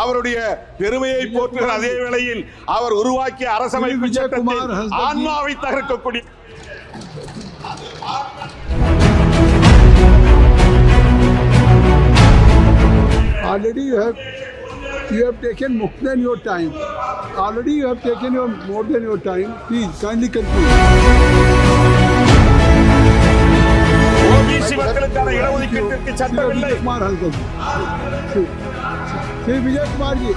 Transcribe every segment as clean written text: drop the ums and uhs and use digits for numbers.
அவருடைய பெருமையை போற்றுகிற அதே வேளையில் அவர் உருவாக்கிய அரசமைப்பு சட்டத்தில் ஆன்மாவை தகர்க்கக்கூடிய already you have taken more than your time. Already you have taken more than your time. Please kindly conclude. OBC மக்களுக்கான இடஒதுக்கீட்டிற்கு சட்டம் இல்லை. कुमार हल्दर श्री विजय कुमार जी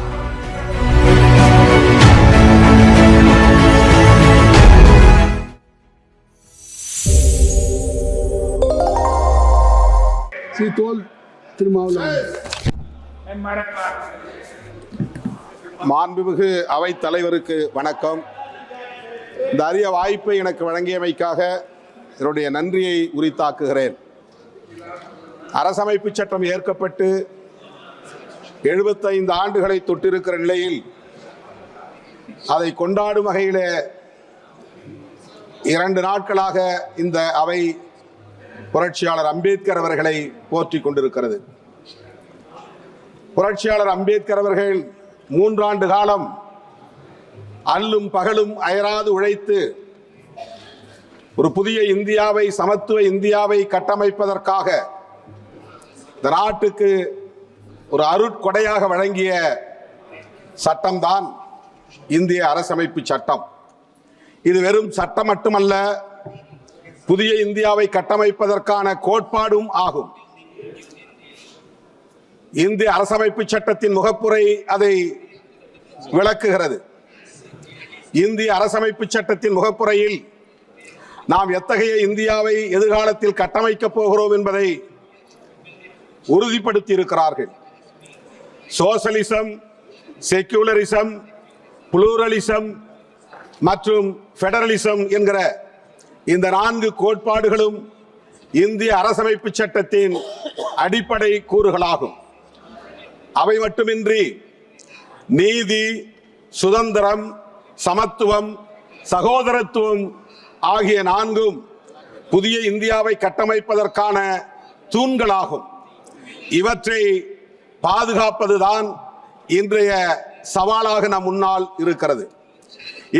श्री तोल திருமாவளவன் மாண்புமிகு அவை தலைவருக்கு வணக்கம். இந்த அரிய வாய்ப்பை எனக்கு வழங்கியமைக்காக என்னுடைய நன்றியை உரித்தாக்குகிறேன். அரசமைப்பு சட்டம் ஏற்கப்பட்டு 75 ஆண்டுகளை தொட்டிருக்கிற நிலையில் அதை கொண்டாடும் வகையில் 2 நாட்களாக இந்த அவை புரட்சியாளர் அம்பேத்கர் அவர்களை போற்றிக் கொண்டிருக்கிறது. புரட்சியாளர் அம்பேத்கர் அவர்கள் 3 ஆண்டு காலம் அல்லும் பகலும் அயராது உழைத்து ஒரு புதிய இந்தியாவை, சமத்துவ இந்தியாவை கட்டமைப்பதற்காக இந்த நாட்டுக்கு ஒரு அருட்கொடையாக வழங்கிய சட்டம்தான் இந்திய அரசமைப்பு சட்டம். இது வெறும் சட்டம் மட்டுமல்ல, புதிய இந்தியாவை கட்டமைப்பதற்கான கோட்பாடும் ஆகும். இந்திய அரசமைப்பு சட்டத்தின் முகப்புரை அதை விளக்குகிறது. இந்திய அரசமைப்பு சட்டத்தின் முகப்புரையில் நாம் எத்தகைய இந்தியாவை எதிர்காலத்தில் கட்டமைக்கப் போகிறோம் என்பதை உறுதிப்படுத்தி இருக்கிறார்கள். சோசலிசம், செக்யூலரிசம், புளூரலிசம் மற்றும் ஃபெடரலிசம் என்கிற இந்த 4 கோட்பாடுகளும் இந்திய அரசமைப்பு சட்டத்தின் அடிப்படை கூறுகளாகும். அவை மட்டுமின்றி நீதி, சுதந்திரம், சமத்துவம், சகோதரத்துவம் ஆகிய 4ம் புதிய இந்தியாவை கட்டமைப்பதற்கான தூண்களாகும். இவற்றை பாதுகாப்பதுதான் இன்றைய சவாலாக நம் முன்னால் இருக்கிறது.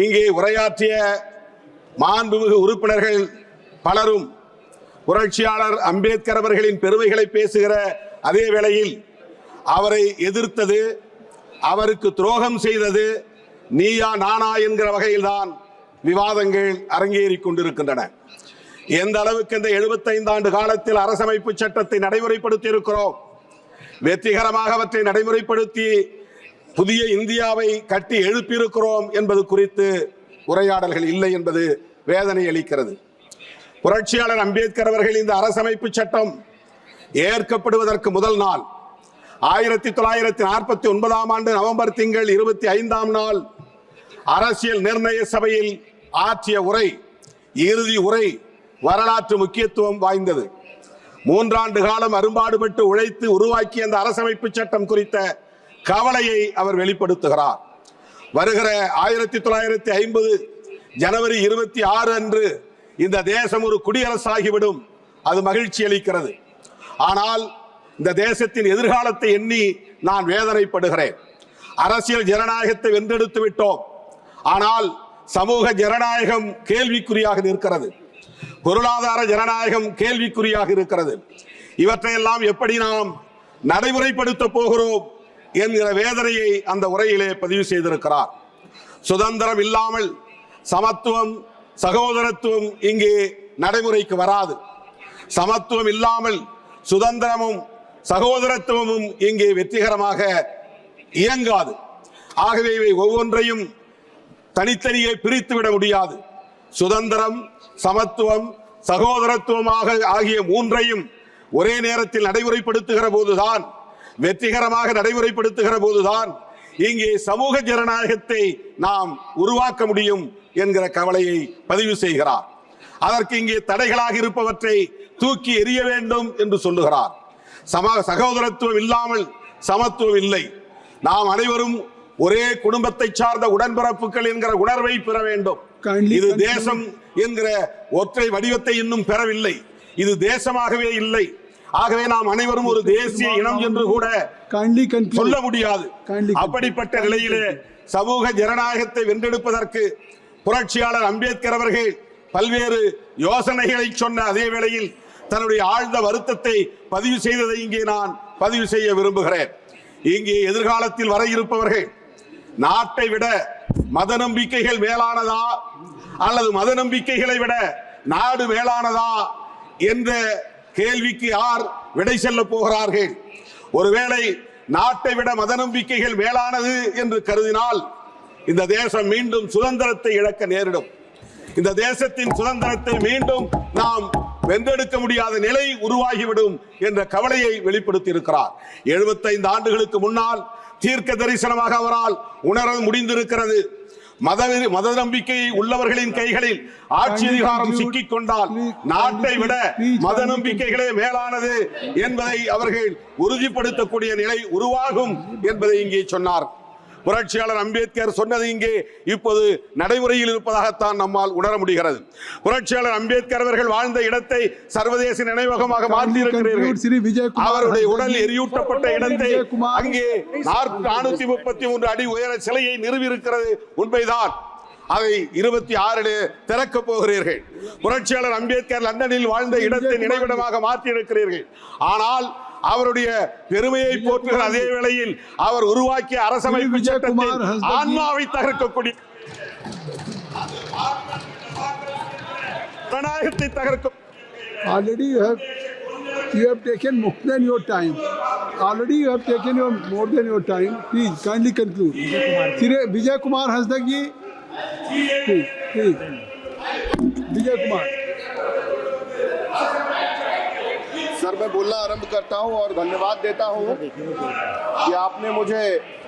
இங்கே உரையாற்றிய மாண்புமிகு உறுப்பினர்கள் பலரும் புரட்சியாளர் அம்பேத்கர் அவர்களின் பெருமைகளை பேசுகிற அதே வேளையில் அவரை எதிர்த்தது, அவருக்கு துரோகம் செய்தது நீயா நானா என்கிற வகையில்தான் விவாதங்கள் அரங்கேறிக் கொண்டிருக்கின்றன. எந்த அளவுக்கு இந்த 75 ஆண்டு காலத்தில் அரசமைப்பு சட்டத்தை நடைமுறைப்படுத்தி இருக்கிறோம், வெற்றிகரமாக அவற்றை நடைமுறைப்படுத்தி புதிய இந்தியாவை கட்டி எழுப்பியிருக்கிறோம் என்பது குறித்து உரையாடல்கள் இல்லை என்பது வேதனை அளிக்கிறது. புரட்சியாளர் அம்பேத்கர் அவர்கள் இந்த அரசமைப்பு சட்டம் ஏற்கப்படுவதற்கு முதல் நாள் 1949 ஆண்டு நவம்பர் திங்கள் 25ஆம் நாள் அரசியல் நிர்ணய சபையில் ஆற்றிய உரை, இறுதி உரை வரலாற்று முக்கியத்துவம் வாய்ந்தது. 3 ஆண்டு காலம் அரும்பாடுபட்டு உழைத்து உருவாக்கிய அந்த அரசமைப்பு சட்டம் குறித்த கவலையை அவர் வெளிப்படுத்துகிறார். வருகிற 1950 ஜனவரி 26 அன்று இந்த தேசம் ஒரு குடியரசாகிவிடும். அது மகிழ்ச்சி அளிக்கிறது. ஆனால் இந்த தேசத்தின் எதிர்காலத்தை எண்ணி நான் வேதனைப்படுகிறேன். அரசியல் ஜனநாயகத்தை வென்றெடுத்து விட்டோம், ஆனால் சமூக ஜனநாயகம் கேள்விக்குறியாக இருக்கிறது. பொருளாதார ஜனநாயகம் கேள்விக்குறியாக இருக்கிறது. இவற்றையெல்லாம் எப்படி நாம் நடைமுறைப்படுத்த போகிறோம் என்கிற வேதனையை அந்த உரையிலே பதிவு செய்திருக்கிறார். சுதந்திரம் இல்லாமல் சமத்துவம், சகோதரத்துவம் இங்கே நடைமுறைக்கு வராது. சமத்துவம் இல்லாமல் சுதந்திரமும் சகோதரத்துவமும் இங்கே வெற்றிகரமாக இயங்காது. ஆகவே இவை ஒவ்வொன்றையும் தனித்தனியே பிரித்துவிட முடியாது. சுதந்திரம், சமத்துவம், சகோதரத்துவமாக ஆகிய 3ஐயும் ஒரே நேரத்தில் நடைமுறைப்படுத்துகிற போதுதான், வெற்றிகரமாக நடைமுறைப்படுத்துகிற போதுதான் இங்கே சமூக ஜனநாயகத்தை நாம் உருவாக்க முடியும் என்கிற கவலையை பதிவு செய்கிறார். அதற்கு இங்கே தடைகளாக இருப்பவற்றை தூக்கி எறிய வேண்டும் என்று சொல்லுகிறார். சகோதரத்துவம் இல்லாமல் சமத்துவம் இல்லை. நாம் அனைவரும் ஒரே குடும்பத்தை சார்ந்த உடன்பிறப்புகள் என்கிற உணர்வை பெற வேண்டும். இது தேசம் என்கிற ஒற்றை வடிவத்தை இன்னும் பெறவில்லை. இது தேசமாகவே இல்லை. ஆகவே நாம் அனைவரும் ஒரு தேசிய இனம் என்று கூட kindly conclude. சொல்ல முடியாது. Kindly அப்படிப்பட்ட நிலையிலே சமூக ஜனநாயகத்தை வென்றெடுப்பதற்கு புரட்சியாளர் அம்பேத்கர் அவர்கள் பல்வேறு யோசனைகளை சொன்ன அதே வேளையில் தன்னுடைய ஆழ்ந்த வருத்தத்தை பதிவு செய்ததை இங்கே நான் பதிவு செய்ய விரும்புகிறேன். இங்கே எதிர்காலத்தில் வர இருப்பவர்கள் நாட்டை விட மத நம்பிக்கைகள் மேலானதா அல்லது மத நம்பிக்கைகளை விட நாடு மேலானதா என்ற கேள்விக்கு யார் விடை செல்ல போகிறார்கள்? ஒருவேளை நாட்டை விட மத நம்பிக்கைகள் மேலானது என்று கருதினால் இந்த தேசம் மீண்டும் சுதந்திரத்தை இழக்க நேரிடும். இந்த தேசத்தின் சுதந்திரத்தை மீண்டும் நாம் வென்றெடுக்க முடியாத நிலை உருவாகிவிடும் என்ற கவலையை வெளிப்படுத்தி இருக்கிறார். 75 ஆண்டுகளுக்கு முன்னால் தீர்க்க தரிசனமாக அவரால் உணர முடிந்திருக்கிறது. மத நம்பிக்கை உள்ளவர்களின் கைகளில் ஆட்சி அதிகாரம் சிக்கிக் கொண்டால் நாட்டை விட மத நம்பிக்கைகளே மேலானது என்பதை அவர்கள் உறுதிப்படுத்தக்கூடிய நிலை உருவாகும் என்பதை இங்கே சொன்னார். புரட்சியாளர் அம்பேத்கர் சொன்னது இங்கே இப்போது நடைமுறையில் இருப்பதாகத்தான் நம்மால் உணர முடிகிறது. புரட்சியாளர் அம்பேத்கர் அவர்கள் வாழ்ந்த இடத்தை சர்வதேச நினைவகமாக மாற்றியிருக்கிறீர்கள். அவருடைய உடல் எரியூட்டப்பட்ட இடத்தை அங்கே 433 அடி உயர சிலையை நிறுவியிருக்கிறது உண்மைதான். அதை 26 திறக்க போகிறீர்கள். புரட்சியாளர் அம்பேத்கர் லண்டனில் வாழ்ந்த இடத்தை நினைவிடமாக மாற்றியிருக்கிறீர்கள். ஆனால் அவருடைய பெருமையை போற்றுகிற அதே வேளையில் அவர் உருவாக்கிய அரசமைப்பு சட்டத்தில் ஆன்மாவை தகர்க்கக்கூடிய ஜனநாயகத்தை தகர்க்கும். Already you have taken more than your time. Already you have taken more than your time. Please kindly conclude. Vijay Kumar Hasdak ji, please. Vijay Kumar. Sir मैं बोलना आरंभ करता हूं और धन्यवाद देता हूं कि आपने मुझे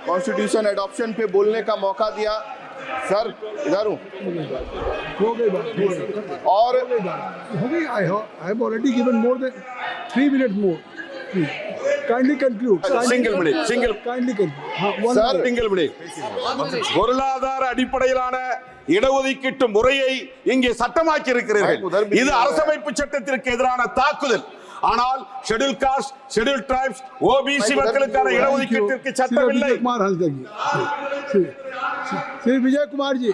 कॉन्स्टिट्यूशन एडॉप्शन पे बोलने का मौका दिया। सर इधर हूं और I have already given more than 3 minutes more. Please. Kindly conclude. Single minute. Kindly conclude. Sir, single minute. பொருளாதார அடிப்படையிலான இடஒதுக்கீட்டு முறையை இங்கே சட்டமாக்கி இருக்கிறீர்கள். இது அரசமைப்பு சட்டத்திற்கு எதிரான தாக்குதல். ஆனால் schedule cost, schedule tribes, OBC மக்களுக்கான இடஒதுக்கீட்டிற்கு சட்டம் இல்லை. श्री विजय कुमार जी